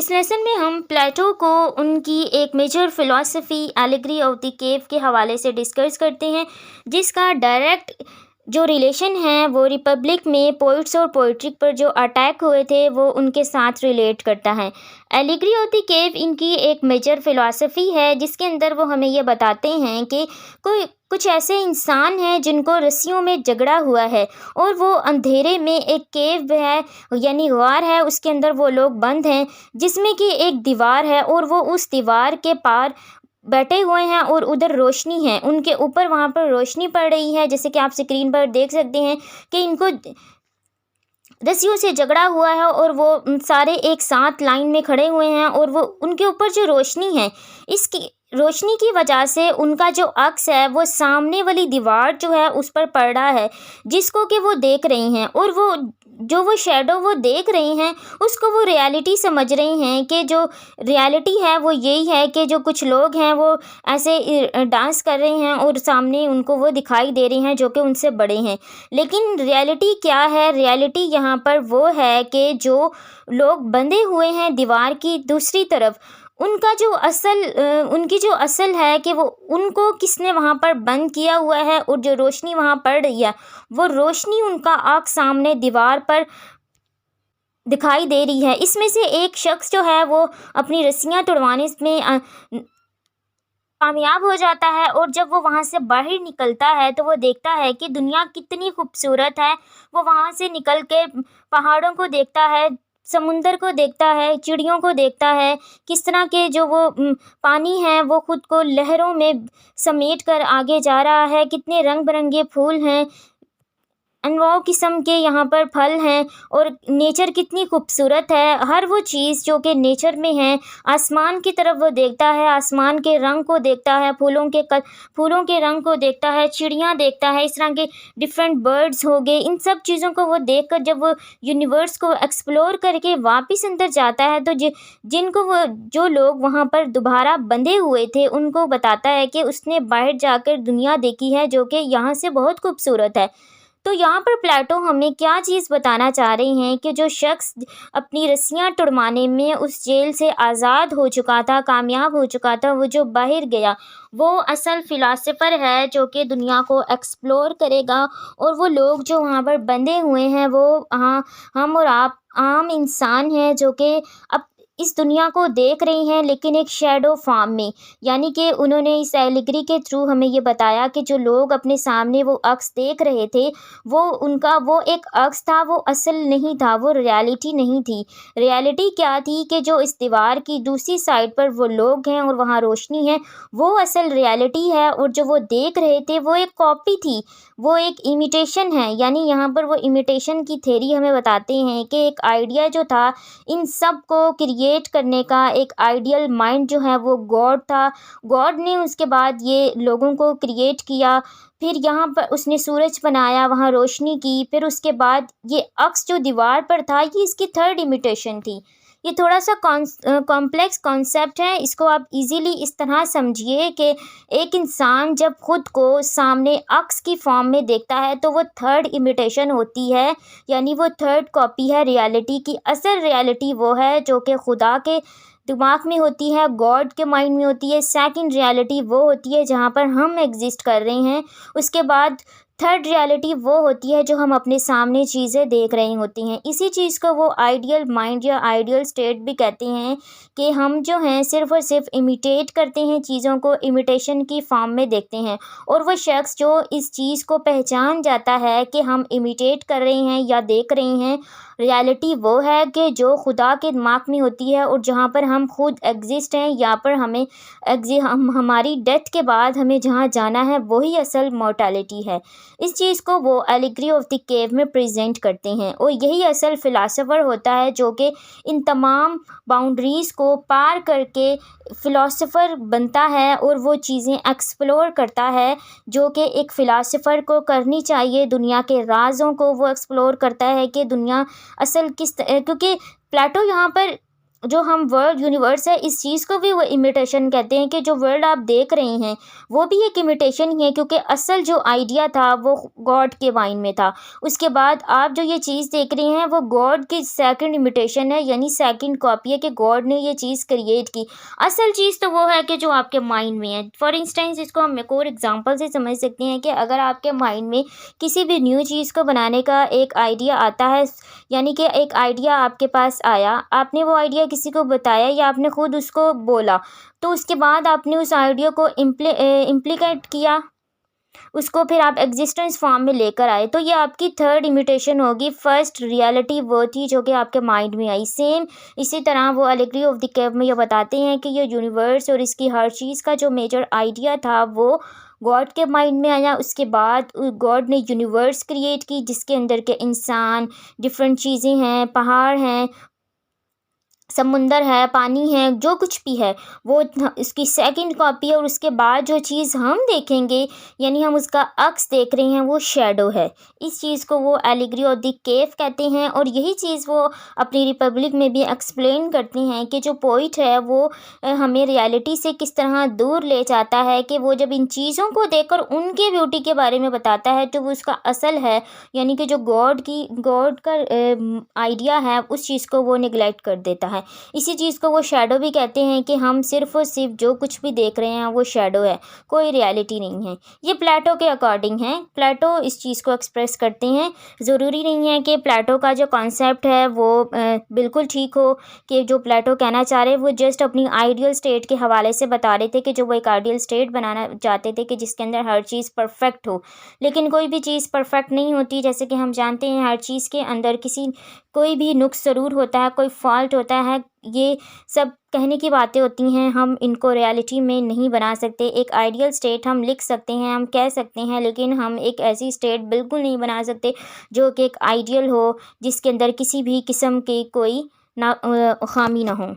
इस लेसन में हम प्लेटो को उनकी एक major philosophy allegory of the cave के हवाले से डिस्कस करते हैं, जिसका डायरेक्ट जो रिलेशन है वो रिपब्लिक में पोइट्स और पोइट्री पर जो अटैक हुए थे वो उनके साथ रिलेट करता है। एलिगरी ऑफ द केव इनकी एक मेजर फिलॉसफी है, जिसके अंदर वो हमें ये बताते हैं कि कुछ ऐसे इंसान हैं जिनको रस्सियों में जकड़ा हुआ है और वो अंधेरे में एक केव है यानी गार है, उसके अंदर वो लोग बंद हैं, जिसमें कि एक दीवार है और वो उस दीवार के पार बैठे हुए हैं और उधर रोशनी है, उनके ऊपर वहाँ पर रोशनी पड़ रही है, जैसे कि आप स्क्रीन पर देख सकते हैं कि इनको रस्सियों से जकड़ा हुआ है और वो सारे एक साथ लाइन में खड़े हुए हैं और वो उनके ऊपर जो रोशनी है, इसकी रोशनी की वजह से उनका जो अक्स है वो सामने वाली दीवार जो है उस पर पड़ रहा है, जिसको कि वो देख रही हैं, और वो शेडो वो देख रही हैं उसको वो रियलिटी समझ रही हैं कि जो रियलिटी है वो यही है कि जो कुछ लोग हैं वो ऐसे डांस कर रहे हैं और सामने उनको वो दिखाई दे रहे हैं जो कि उनसे बड़े हैं। लेकिन रियलिटी क्या है? रियलिटी यहाँ पर वो है कि जो लोग बंधे हुए हैं दीवार की दूसरी तरफ, उनकी जो असल है कि वो उनको किसने वहाँ पर बंद किया हुआ है, और जो रोशनी वहाँ पड़ रही है वो रोशनी उनका आँख सामने दीवार पर दिखाई दे रही है। इसमें से एक शख्स जो है वो अपनी रस्सियाँ तुड़वाने में कामयाब हो जाता है, और जब वो वहाँ से बाहर निकलता है तो वो देखता है कि दुनिया कितनी खूबसूरत है। वो वहाँ से निकल के पहाड़ों को देखता है, समुंदर को देखता है, चिड़ियों को देखता है, किस तरह के जो वो पानी है वो खुद को लहरों में समेट कर आगे जा रहा है, कितने रंग बिरंगे फूल हैं, अनवाऊ किस्म के यहाँ पर फल हैं, और नेचर कितनी खूबसूरत है। हर वो चीज़ जो कि नेचर में है, आसमान की तरफ वो देखता है, आसमान के रंग को देखता है, फूलों के रंग को देखता है, चिड़ियाँ देखता है, इस तरह के डिफरेंट बर्ड्स हो गए। इन सब चीज़ों को वो देखकर जब वो यूनिवर्स को एक्सप्लोर करके वापस अंदर जाता है तो जो लोग वहाँ पर दोबारा बंधे हुए थे उनको बताता है कि उसने बाहर जाकर दुनिया देखी है जो कि यहाँ से बहुत खूबसूरत है। तो यहाँ पर प्लेटो हमें क्या चीज़ बताना चाह रहे हैं कि जो शख्स अपनी रस्सियाँ तुड़वाने में उस जेल से आज़ाद हो चुका था, कामयाब हो चुका था, वो जो बाहर गया वो असल फ़िलासफ़र है जो कि दुनिया को एक्सप्लोर करेगा, और वो लोग जो वहाँ पर बंधे हुए हैं वो हम और आप आम इंसान हैं जो कि अब इस दुनिया को देख रहे हैं, लेकिन एक शैडो फॉर्म में। यानी कि उन्होंने इस एलिगरी के थ्रू हमें ये बताया कि जो लोग अपने सामने वो अक्स देख रहे थे वो एक अक्स था, वो असल नहीं था, वो रियलिटी नहीं थी। रियलिटी क्या थी कि जो इस दीवार की दूसरी साइड पर वो लोग हैं और वहाँ रोशनी है, वो असल रियलिटी है, और जो वो देख रहे थे वो एक कॉपी थी, वो एक इमिटेशन है। यानी यहाँ पर वो इमिटेशन की थ्योरी हमें बताते हैं कि एक आइडिया जो था इन सब को क्रिएट करने का, एक आइडियल माइंड जो है वो गॉड था। गॉड ने उसके बाद ये लोगों को क्रिएट किया, फिर यहाँ पर उसने सूरज बनाया, वहाँ रोशनी की, फिर उसके बाद ये अक्स जो दीवार पर था ये इसकी थर्ड इमिटेशन थी। ये थोड़ा सा कॉम्प्लेक्स कॉन्सेप्ट है, इसको आप इजीली इस तरह समझिए कि एक इंसान जब खुद को सामने अक्स की फॉर्म में देखता है तो वो थर्ड इमिटेशन होती है, यानी वो थर्ड कॉपी है रियलिटी की। असल रियलिटी वो है जो कि खुदा के दिमाग में होती है, गॉड के माइंड में होती है। सेकंड रियलिटी वो होती है जहाँ पर हम एग्जिस्ट कर रहे हैं। उसके बाद थर्ड रियलिटी वो होती है जो हम अपने सामने चीज़ें देख रही होती हैं। इसी चीज़ को वो आइडियल माइंड या आइडियल स्टेट भी कहते हैं कि हम जो हैं सिर्फ़ और सिर्फ इमिटेट करते हैं, चीज़ों को इमिटेशन की फॉर्म में देखते हैं, और वो शख्स जो इस चीज़ को पहचान जाता है कि हम इमिटेट कर रहे हैं या देख रहे हैं, रियलिटी वो है कि जो खुदा के दिमाग में होती है और जहाँ पर हम खुद एग्जिस्ट हैं, यहाँ पर हमारी डेथ के बाद हमें जहाँ जाना है वही असल मॉर्टैलिटी है। इस चीज़ को वो एलिगरी ऑफ द केव में प्रेजेंट करते हैं, और यही असल फ़िलासफ़र होता है जो कि इन तमाम बाउंड्रीज़ को पार करके फ़िलासफ़र बनता है और वो चीज़ें एक्सप्लोर करता है जो कि एक फ़िलासफ़र को करनी चाहिए। दुनिया के राज़ों को वो एक्सप्लोर करता है कि दुनिया असल क्योंकि प्लेटो यहाँ पर जो हम वर्ल्ड यूनिवर्स है इस चीज़ को भी वो इमिटेशन कहते हैं कि जो वर्ल्ड आप देख रहे हैं वो भी एक इमिटेशन ही है, क्योंकि असल जो आइडिया था वो गॉड के माइंड में था। उसके बाद आप जो ये चीज़ देख रहे हैं वो गॉड की सेकंड इमिटेशन है, यानी सेकंड कॉपी है कि गॉड ने ये चीज़ क्रिएट की। असल चीज़ तो वो है कि जो आपके माइंड में है। फॉर इंस्टेंस इसको हम एक और एग्जांपल से समझ सकते हैं कि अगर आपके माइंड में किसी भी न्यू चीज़ को बनाने का एक आइडिया आता है, यानी कि एक आइडिया आपके पास आया, आपने वो आइडिया किसी को बताया या आपने खुद उसको बोला, तो उसके बाद आपने उस आइडिया को इम्प्लीकेट किया, उसको फिर आप एग्जिस्टेंस फॉर्म में लेकर आए, तो ये आपकी थर्ड इमिटेशन होगी। फर्स्ट रियलिटी वो थी जो कि आपके माइंड में आई। सेम इसी तरह वो एलिगरी ऑफ द केव में ये बताते हैं कि ये यूनिवर्स और इसकी हर चीज़ का जो मेजर आइडिया था वो गॉड के माइंड में आया। उसके बाद गॉड ने यूनिवर्स क्रिएट की जिसके अंदर के इंसान, डिफरेंट चीज़ें हैं, पहाड़ हैं, समुंदर है, पानी है, जो कुछ भी है वो इसकी सेकंड कॉपी है। और उसके बाद जो चीज़ हम देखेंगे यानी हम उसका अक्स देख रहे हैं वो शैडो है। इस चीज़ को वो एलिगरी ऑफ द केव कहते हैं। और यही चीज़ वो अपनी रिपब्लिक में भी एक्सप्लेन करते हैं कि जो पोइट है वो हमें रियलिटी से किस तरह दूर ले जाता है, कि वो जब इन चीज़ों को देखकर उनके ब्यूटी के बारे में बताता है तो वो उसका असल है, यानी कि जो गॉड का आइडिया है उस चीज़ को वो निगलेक्ट कर देता है। इसी चीज़ को वो शैडो भी कहते हैं कि हम सिर्फ और सिर्फ जो कुछ भी देख रहे हैं वो शैडो है, कोई रियलिटी नहीं है। ये प्लेटो के अकॉर्डिंग है, प्लेटो इस चीज़ को एक्सप्रेस करते हैं। ज़रूरी नहीं है कि प्लेटो का जो कॉन्सेप्ट है वो बिल्कुल ठीक हो, कि जो प्लेटो कहना चाह रहे वो जस्ट अपनी आइडियल स्टेट के हवाले से बता रहे थे कि जो वो एक आइडियल स्टेट बनाना चाहते थे कि जिसके अंदर हर चीज़ परफेक्ट हो। लेकिन कोई भी चीज़ परफेक्ट नहीं होती, जैसे कि हम जानते हैं हर चीज़ के अंदर कोई भी नुक्स ज़रूर होता है, कोई फॉल्ट होता है। ये सब कहने की बातें होती हैं, हम इनको रियलिटी में नहीं बना सकते। एक आइडियल स्टेट हम लिख सकते हैं, हम कह सकते हैं, लेकिन हम एक ऐसी स्टेट बिल्कुल नहीं बना सकते जो कि एक आइडियल हो, जिसके अंदर किसी भी किस्म की कोई ना खामी ना हो।